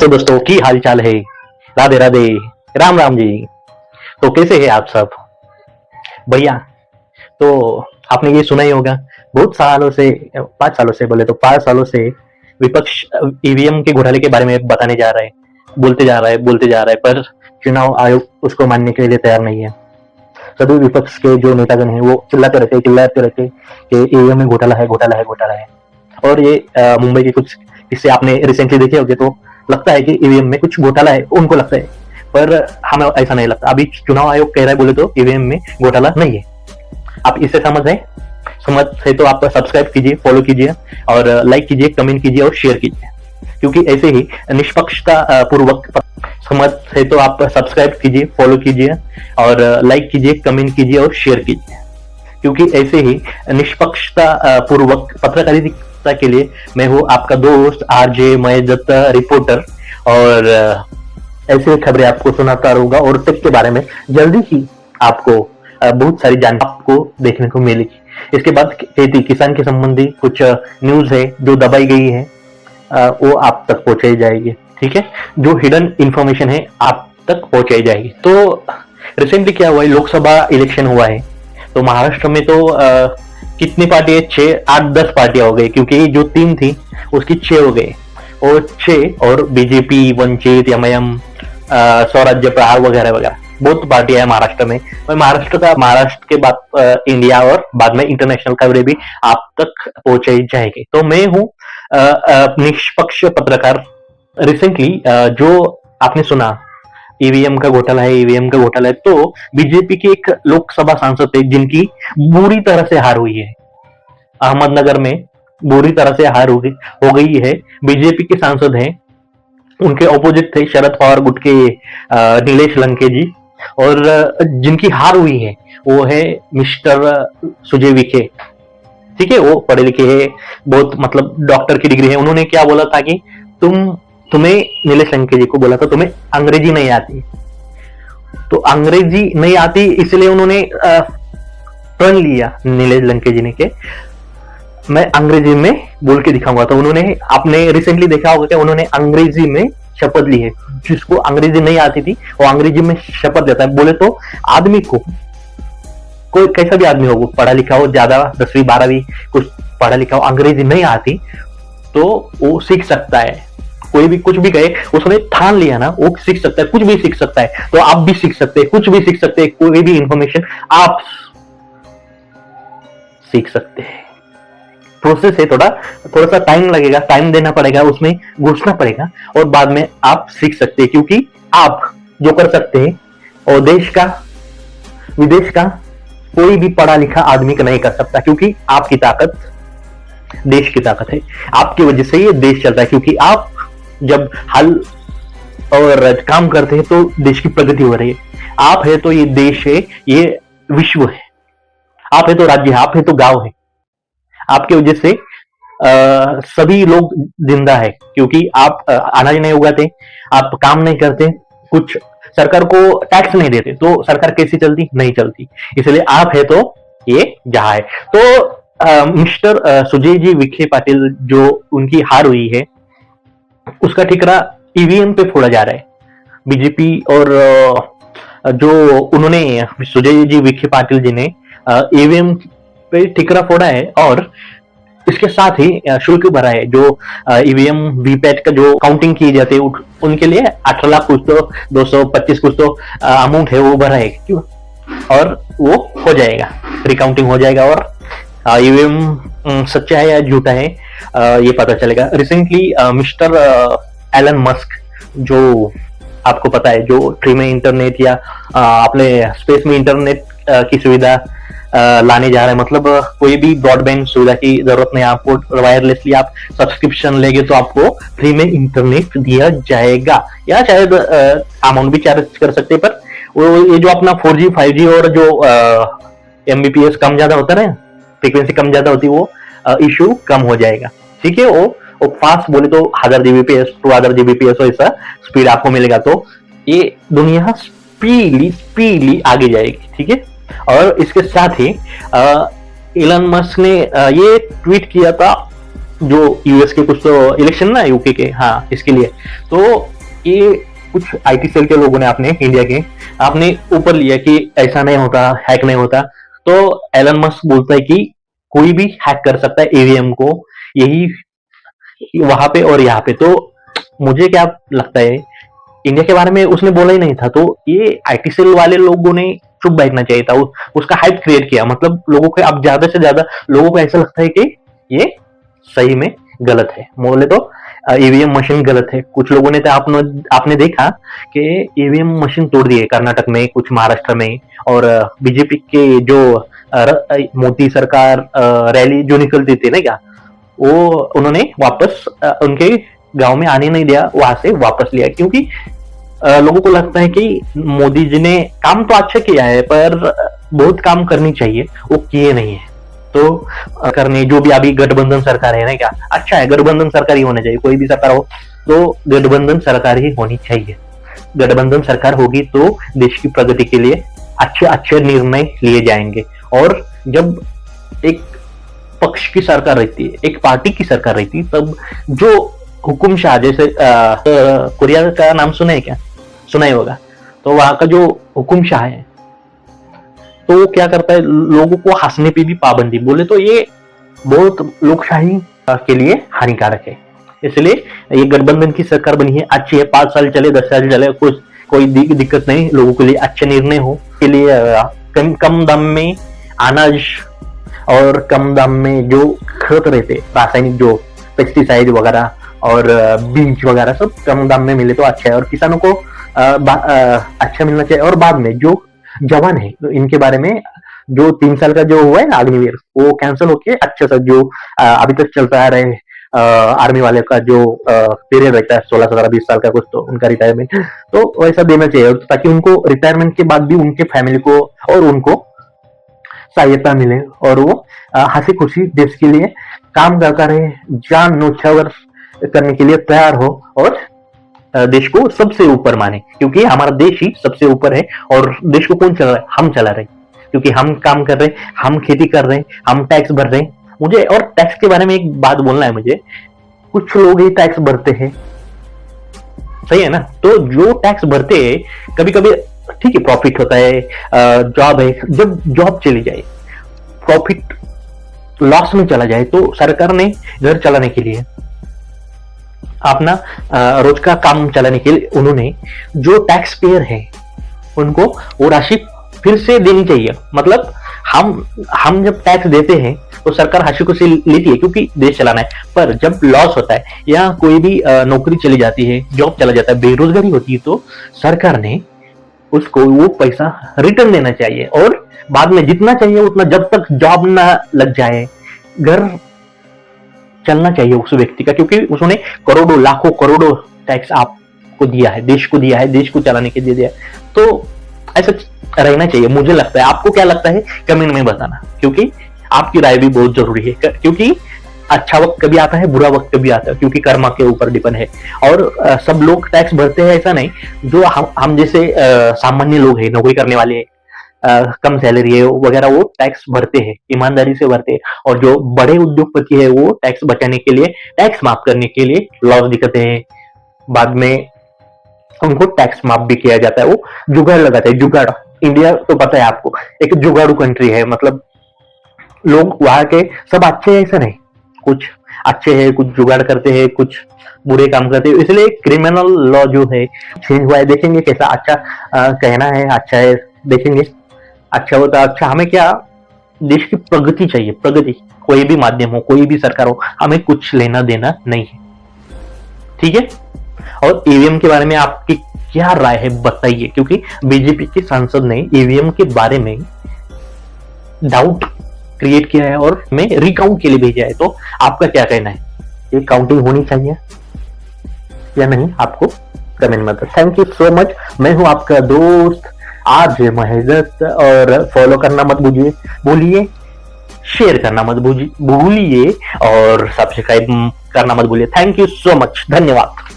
दोस्तों की हाल चाल है। राधे राधे, राम राम जी। तो कैसे हैं आप सब? बढ़िया। तो आपने ये सुना ही होगा, बहुत सालों से, 5 सालों से, बोले तो 5 सालों से विपक्ष ईवीएम के घोटाले के बारे में बताने जा रहा है, बोलते जा रहा है, पर चुनाव आयोग उसको मानने के लिए तैयार नहीं है। सभी विपक्ष के जो नेतागण हैं वो चिल्लाते रहते कि ईवीएम में घोटाला है। और ये मुंबई के कुछ इससे आपने रिसेंटली देखे होंगे तो लगता है कि ईवीएम में कुछ घोटाला है, उनको लगता है, पर हमें ऐसा नहीं लगता। अभी चुनाव आयोग कह रहा है बोले तो ईवीएम में घोटाला नहीं है। आप इससे समझ है तो आप सब्सक्राइब कीजिए, फॉलो कीजिए और लाइक कीजिए, कमेंट कीजिए और शेयर कीजिए, क्योंकि ऐसे ही निष्पक्षता पूर्वक समझ है तो आप सब्सक्राइब कीजिए, फॉलो कीजिए और लाइक कीजिए, कमेंट कीजिए और शेयर कीजिए, क्योंकि ऐसे ही निष्पक्षता पूर्वक पत्रकारिता के लिए मैं हूँ आपका दोस्त आरजे महेश दत्त, रिपोर्टर, और ऐसे खबरें आपको सुनाता रहूंगा और टेक के बारे में जल्दी ही आपको बहुत सारी जानकारी आपको देखने को मिलेगी। इसके बाद खेती किसान के संबंधी कुछ न्यूज है जो दबाई गई है, वो आप तक पहुंचाई जाएगी। ठीक है, जो हिडन इंफॉर्मेशन है आप तक पहुंचाई जाएगी। तो रिसेंटली क्या हुआ है, लोकसभा इलेक्शन हुआ है, तो महाराष्ट्र में तो कितनी पार्टी है, 6, 8, 10 पार्टियां हो गई, क्योंकि जो 3 थी उसकी 6 हो गई, और 6 और बीजेपी, वंचित, एमआईएम, स्वराज्य प्रहार वगैरह वगैरह बहुत पार्टियां है महाराष्ट्र में। और महाराष्ट्र के बाद इंडिया और बाद में इंटरनेशनल खबरें भी आप तक पहुंचाई जाएगी। तो मैं हूँ निष्पक्ष पत्रकार। रिसेंटली जो आपने सुना ईवीएम का घोटाला है, तो बीजेपी की एक लोकसभा सांसद थे जिनकी बुरी तरह से हार हुई है। अहमदनगर में बुरी तरह से हार हो गई है। बीजेपी के सांसद हैं, उनके ऑपोजिट थे शरद पवार गुट के नीलेश लंके जी, और जिनकी हार हुई है वो है मिस्टर सुजय विखे। ठीक है, वो पढ़े लिखे है, बहुत मतलब डॉक्टर की डिग्री है। उन्होंने क्या बोला था कि तुम्हें नीलेश लंके जी को बोला था तुम्हें अंग्रेजी नहीं आती, तो अंग्रेजी नहीं आती इसलिए उन्होंने प्रण लिया नीलेश लंके जी ने के मैं अंग्रेजी में बोल के दिखाऊंगा। तो उन्होंने, आपने रिसेंटली देखा होगा कि उन्होंने अंग्रेजी में शपथ ली है। जिसको अंग्रेजी नहीं आती थी वो अंग्रेजी में शपथ लेता है। बोले तो आदमी को, कोई कैसा भी आदमी हो, वो पढ़ा लिखा हो, ज्यादा 10वीं 12वीं कुछ पढ़ा लिखा हो, अंग्रेजी नहीं आती तो वो सीख सकता है। कोई भी कुछ भी कहे, उसने ठान लिया ना, वो सीख सकता है, कुछ भी सीख सकता है। तो आप भी सीख सकते हैं, कुछ भी सीख सकते हैं, कोई भी इंफॉर्मेशन आप सीख सकते हैं। प्रोसेस है, थोड़ा सा टाइम लगेगा, टाइम देना पड़ेगा, उसमें घुसना पड़ेगा और बाद में आप सीख सकते हैं। क्योंकि आप जो कर सकते हैं और देश का विदेश का कोई भी पढ़ा लिखा आदमी का नहीं कर सकता, क्योंकि आपकी ताकत देश की ताकत है। आपकी वजह से ये देश चलता है, क्योंकि आप जब हल और काम करते हैं तो देश की प्रगति हो रही है। आप है तो ये देश है, ये विश्व है। आप है तो राज्य है, आप है तो गांव है। आपकी वजह से सभी लोग जिंदा है, क्योंकि आप अनाज नहीं उगाते, आप काम नहीं करते, कुछ सरकार को टैक्स नहीं देते, तो सरकार कैसी चलती? नहीं चलती। इसलिए आप है तो ये जहां है। तो मिस्टर सुजय जी विखे पाटिल, जो उनकी हार हुई है, उसका ठिकरा ईवीएम पे फोड़ा जा रहा है। बीजेपी और जो उन्होंने सुजय जी विखे पाटिल जी ने ईवीएम पे ठिकरा फोड़ा है, और इसके साथ ही शुल्क भरा है। जो ईवीएम वीपैट का जो काउंटिंग की जाती है उनके लिए 18 लाख कुछ तो 225 कुछ तो अमाउंट है वो भरा है, क्यों? और वो हो जाएगा, रिकाउंटिंग हो जाएगा और ईवीएम सच्चा है या झूठा है ये पता चलेगा। रिसेंटली मिस्टर एलन मस्क, जो आपको पता है, जो फ्री में इंटरनेट या अपने स्पेस में इंटरनेट की सुविधा लाने जा रहे हैं, मतलब कोई भी ब्रॉडबैंड सुविधा की जरूरत नहीं आपको, वायरलेसली आप सब्सक्रिप्शन लेंगे तो आपको फ्री में इंटरनेट दिया जाएगा, या शायद अमाउंट भी चार्ज कर सकते हैं। पर वो ये जो अपना 4G 5G और जो MBPS कम ज्यादा होता है ना, फ्रीक्वेंसी कम ज्यादा होती है, वो इश्यू कम हो जाएगा। ठीक है, वो फास्ट बोले तो 1000 Gbps 2000 Gbps ऐसा स्पीड आपको मिलेगा। तो ये दुनिया स्पीडली आगे जाएगी। ठीक है, और इसके साथ ही इलन मस्क ने ये ट्वीट किया था, जो यूएस के कुछ तो इलेक्शन ना यूके के, हाँ, इसके लिए। तो ये कुछ आईटी सेल के लोगों ने अपने इंडिया के आपने ऊपर लिया कि ऐसा नहीं होता, हैक नहीं होता। तो एलन मस्क बोलता है कि कोई भी हैक कर सकता है ईवीएम को, यही वहां पे और यहाँ पे। तो मुझे क्या लगता है, इंडिया के बारे में उसने बोला ही नहीं था, तो ये आईटी सेल वाले लोगों ने चुप बैठना चाहिए था। उसका हाइप क्रिएट किया, मतलब लोगों को अब ज्यादा से ज्यादा लोगों को ऐसा लगता है कि ये सही में गलत है। बोले तो ईवीएम मशीन गलत है। कुछ लोगों ने तो आपने देखा कि ईवीएम मशीन तोड़ दिए कर्नाटक में, कुछ महाराष्ट्र में, और बीजेपी के जो मोदी सरकार रैली जो निकलती थी ना क्या, वो उन्होंने वापस उनके गांव में आने नहीं दिया, वहां से वापस लिया, क्योंकि लोगों को लगता है कि मोदी जी ने काम तो अच्छा किया है पर बहुत काम करनी चाहिए, वो किए नहीं है। तो करने जो भी अभी गठबंधन सरकार है ना क्या, अच्छा है, गठबंधन सरकार ही होनी चाहिए, कोई भी सरकार हो तो गठबंधन सरकार ही होनी चाहिए। गठबंधन सरकार होगी तो देश की प्रगति के लिए अच्छे अच्छे निर्णय लिए जाएंगे। और जब एक पक्ष की सरकार रहती है, एक पार्टी की सरकार रहती है, तब जो हुकुमशाह, जैसे कोरिया का नाम सुना है क्या, सुना ही होगा, तो वहां का जो हुकुमशाह है तो वो क्या करता है, लोगों को हंसने पे भी पाबंदी। बोले तो ये बहुत लोकशाही के लिए हानिकारक है। इसलिए ये गठबंधन की सरकार बनी है, अच्छी है, 5 साल चले 10 साल चले, कुछ कोई दिक्कत नहीं, लोगों के लिए अच्छे निर्णय हो के लिए कम दाम में अनाज और कम दाम में जो खत रहते रासायनिक, जो पेस्टिसाइड वगैरह और बीज वगैरह सब कम दाम में मिले तो अच्छा है, और किसानों को अच्छा मिलना चाहिए। और बाद में जो जवान है, तो इनके बारे में जो 3 साल का जो हुआ है ना अग्निवीर, वो कैंसिल होके अच्छा सा जो अभी तक चलता आ रहे आर्मी वाले का जो पीरियड रहता है 16, 17, 20 साल का कुछ, तो उनका रिटायरमेंट तो वैसा देना चाहिए, ताकि उनको रिटायरमेंट के बाद भी उनके फैमिली को और उनको सहायता मिले, और वो हंसी खुशी देश के लिए काम करता रहे, जान न्योछावर करने के लिए तैयार हो, और देश को सबसे ऊपर माने, क्योंकि हमारा देश ही सबसे ऊपर है। और देश को कौन चला रहा है, हम चला रहे, क्योंकि हम काम कर रहे हैं, हम खेती कर रहे हैं, हम टैक्स भर रहे हैं। मुझे और टैक्स के बारे में एक बात बोलना है मुझे, कुछ लोग ही टैक्स भरते हैं, सही है ना, तो जो टैक्स भरते हैं कभी कभी ठीक है, प्रॉफिट होता है, जॉब है, जब जॉब चली जाए, प्रॉफिट लॉस में चला जाए, तो सरकार ने घर चलाने के लिए, अपना रोज का काम चलाने के लिए, उन्होंने जो टैक्स पेयर है उनको वो राशि फिर से देनी चाहिए। मतलब हम जब टैक्स देते हैं तो सरकार हंसी खुशी लेती है, क्योंकि देश चलाना है। पर जब लॉस होता है या कोई भी नौकरी चली जाती है, जॉब चला जाता है, बेरोजगारी होती है, तो सरकार ने उसको वो पैसा रिटर्न देना चाहिए, और बाद में जितना चाहिए उतना, जब तक जॉब ना लग जाए, घर चलना चाहिए उस व्यक्ति का, क्योंकि उसने करोड़ों लाखों करोड़ों टैक्स आपको दिया है, देश को दिया है, देश को चलाने के लिए दिया है। तो ऐसा रहना चाहिए, मुझे लगता है। आपको क्या लगता है कमेंट में बताना, क्योंकि आपकी राय भी बहुत जरूरी है, क्योंकि अच्छा वक्त कभी आता है, बुरा वक्त कभी आता है, क्योंकि कर्मा के ऊपर डिपेंड है। और सब लोग टैक्स भरते हैं ऐसा नहीं, जो हम जैसे सामान्य लोग हैं, नौकरी करने वाले, कम सैलरी है वगैरह, वो टैक्स भरते हैं, ईमानदारी से भरते हैं। और जो बड़े उद्योगपति है वो टैक्स बचाने के लिए, टैक्स माफ करने के लिए लॉस दिखाते हैं, बाद में उनको टैक्स माफ भी किया जाता है, वो जुगाड़ लगाते हैं। जुगाड़, इंडिया तो पता है आपको, एक जुगाड़ू कंट्री है, मतलब लोग वहां के सब अच्छे हैं ऐसा नहीं, कुछ अच्छे हैं, कुछ जुगाड़ करते हैं, कुछ बुरे काम करते हैं। इसलिए क्रिमिनल लॉ जो है चेंज हुआ है, देखेंगे कैसा। अच्छा कहना है अच्छा है, देखेंगे अच्छा होता। अच्छा, हमें क्या, देश की प्रगति चाहिए, प्रगति, कोई भी माध्यम हो, कोई भी सरकार हो, हमें कुछ लेना देना नहीं है, ठीक है। और ईवीएम के बारे में आपकी क्या राय है बताइए, क्योंकि बीजेपी के सांसद ने ईवीएम के बारे में डाउट क्रिएट किया है और हमें रिकाउंट के लिए भेजा है। तो आपका क्या कहना है, ये काउंटिंग होनी चाहिए या नहीं, आपको कमेंट में बताओ। Thank you so much. मैं हूं आपका दोस्त आरजे महेश, और फॉलो करना मत भूलिए, शेयर करना मत भूलिए, और सब्सक्राइब करना मत भूलिए। थैंक यू सो मच, धन्यवाद।